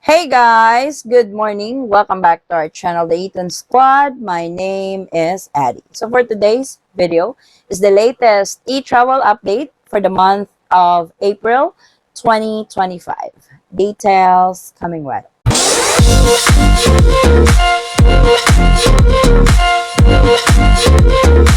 Hey guys, good morning. Welcome back to our channel, the Eaton Squad. My name is Addie. So for today's video is the latest e-travel update for the month of April 2025. Details coming right.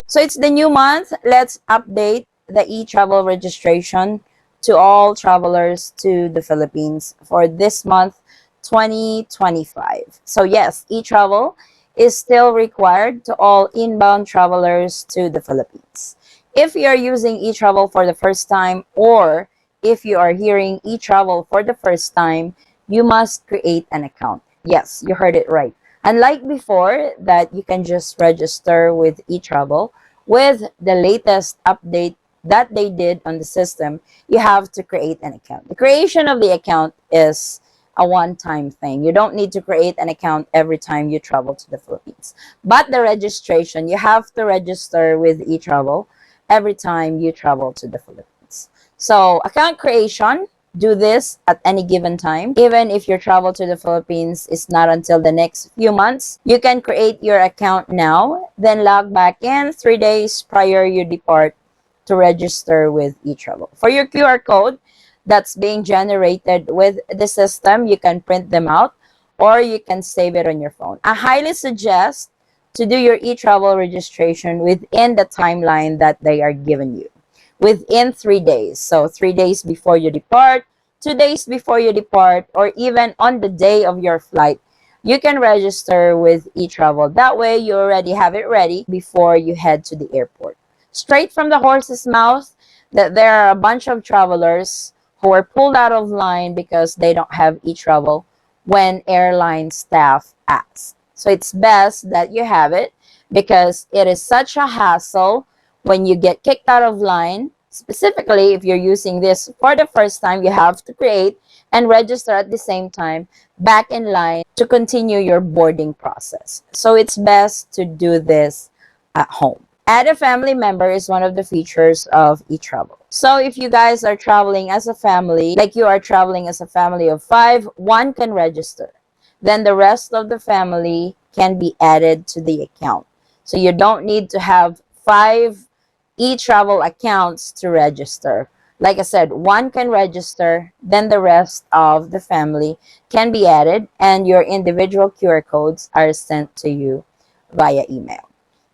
So it's the new month. Let's update the e-travel registration to all travelers to the Philippines for this month 2025. So yes, e-travel is still required to all inbound travelers to the Philippines. If you are using e-travel for the first time, or if you are hearing e-travel for the first time, you must create an account. Yes, you heard it right. Unlike before that you can just register with eTravel, with the latest update that they did on the system, you have to create an account. The creation of the account is a one-time thing. You don't need to create an account every time you travel to the Philippines. But the registration, you have to register with eTravel every time you travel to the Philippines. So account creation, do this at any given time. Even if your travel to the Philippines is not until the next few months, you can create your account now, then log back in 3 days prior you depart to register with eTravel. For your QR code that's being generated with the system, you can print them out or you can save it on your phone. I highly suggest to do your eTravel registration within the timeline that they are giving you, within 3 days. So 3 days before you depart, 2 days before you depart, or even on the day of your flight, you can register with eTravel. That way, you already have it ready before you head to the airport. Straight from the horse's mouth, that there are a bunch of travelers who are pulled out of line because they don't have eTravel when airline staff asks. So it's best that you have it because it is such a hassle when you get kicked out of line. Specifically, if you're using this for the first time, you have to create and register at the same time back in line to continue your boarding process. So it's best to do this at home. Add a family member is one of the features of eTravel. So if you guys are traveling as a family, like you are traveling as a family of 5, one can register. Then the rest of the family can be added to the account. So you don't need to have 5 eTravel accounts to register. Like I said, one can register, then the rest of the family can be added, and your individual QR codes are sent to you via email.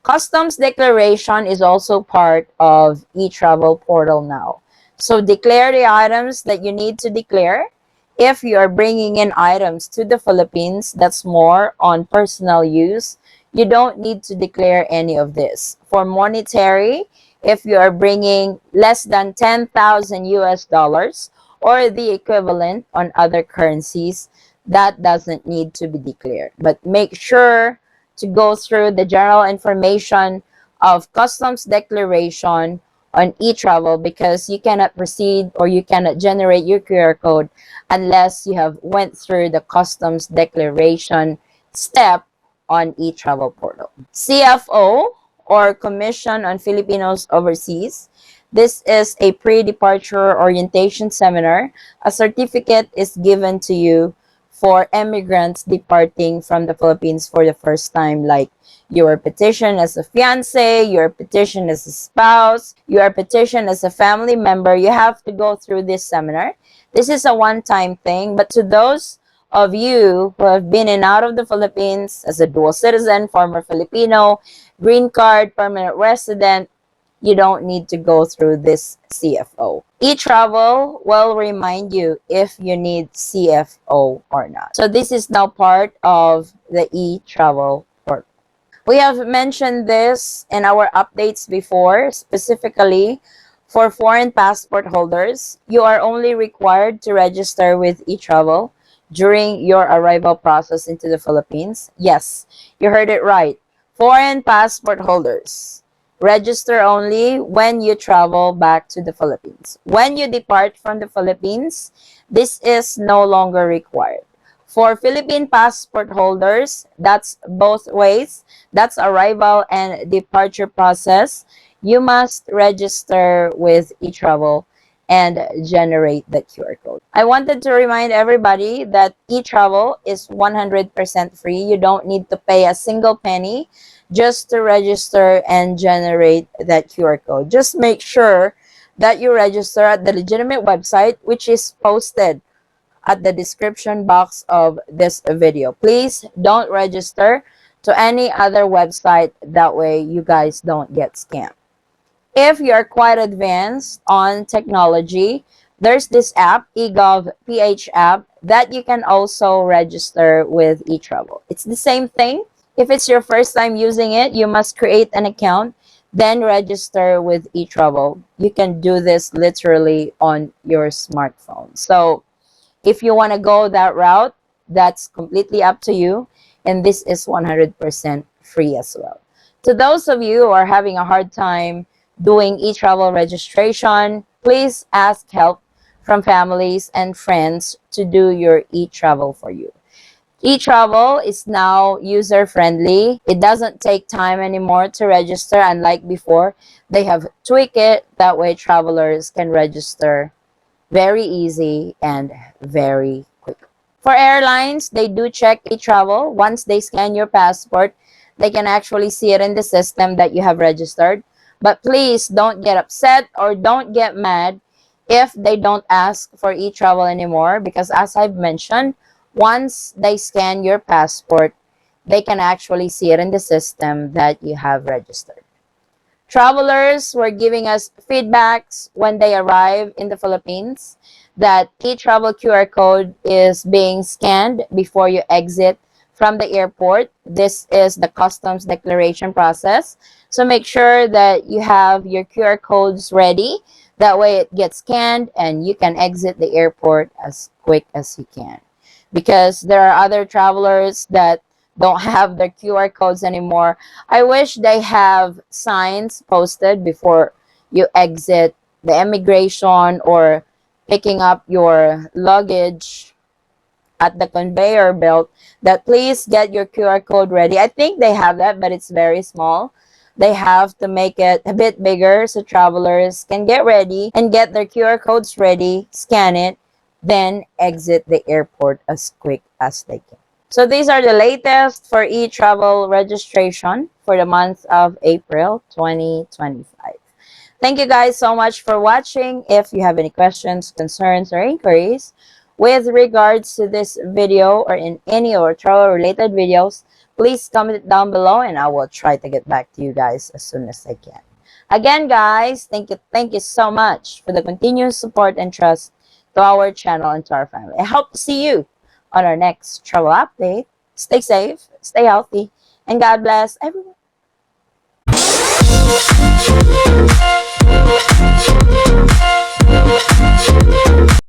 Customs declaration is also part of eTravel portal now. So declare the items that you need to declare. If you are bringing in items to the Philippines that's more on personal use, you don't need to declare any of this. For monetary, if you are bringing less than 10,000 US dollars or the equivalent on other currencies, that doesn't need to be declared. But make sure to go through the general information of customs declaration on eTravel, because you cannot proceed or you cannot generate your QR code unless you have went through the customs declaration step on eTravel portal. CFO, or Commission on Filipinos Overseas. This is a pre-departure orientation seminar. A certificate is given to you for immigrants departing from the Philippines for the first time, like your petition as a fiancé, your petition as a spouse, your petition as a family member. You have to go through this seminar. This is a one-time thing, but to those of you who have been in and out of the Philippines as a dual citizen, former Filipino, green card, permanent resident, you don't need to go through this CFO. eTravel will remind you if you need CFO or not. So this is now part of the eTravel portal. We have mentioned this in our updates before, specifically for foreign passport holders. You are only required to register with eTravel during your arrival process into the Philippines. Yes, you heard it right. Foreign passport holders, register only when you travel back to the Philippines. When you depart from the Philippines, this is no longer required. For Philippine passport holders, that's both ways. That's arrival and departure process. You must register with eTravel and generate the QR code. I wanted to remind everybody that Etravel is 100% free. You don't need to pay a single penny just to register and generate that QR code. Just make sure that you register at the legitimate website, which is posted at the description box of this video. Please don't register to any other website. That way you guys don't get scammed. If you're quite advanced on technology, there's this app, eGov PH app, that you can also register with Etravel. It's the same thing. If it's your first time using it, you must create an account, then register with Etravel. You can do this literally on your smartphone. So if you want to go that route, that's completely up to you. And this is 100% free as well. To those of you who are having a hard time doing Etravel registration, please ask help from families and friends to do your Etravel for you. Etravel is now user-friendly. It doesn't take time anymore to register, unlike before. They have tweaked it, that way travelers can register very easy and very quick. For airlines, they do check Etravel. Once they scan your passport, they can actually see it in the system that you have registered. But please don't get upset or don't get mad if they don't ask for Etravel anymore, because as I've mentioned, once they scan your passport, they can actually see it in the system that you have registered. Travelers were giving us feedbacks when they arrive in the Philippines that Etravel QR code is being scanned before you exit from the airport. This is the customs declaration process. So make sure that you have your QR codes ready. That way it gets scanned and you can exit the airport as quick as you can. Because there are other travelers that don't have their QR codes anymore. I wish they have signs posted before you exit the immigration or picking up your luggage at the conveyor belt that please get your QR code ready. I think they have that, but it's very small. They have to make it a bit bigger so travelers can get ready and get their QR codes ready, scan it, then exit the airport as quick as they can. So these are the latest for Etravel registration for the month of April 2025. Thank you guys so much for watching. If you have any questions, concerns, or inquiries with regards to this video or in any or travel related videos, please comment it down below and I will try to get back to you guys as soon as I can. Again, guys, thank you so much for the continuous support and trust to our channel and to our family. I hope to see you on our next travel update. Stay safe, stay healthy, and God bless everyone.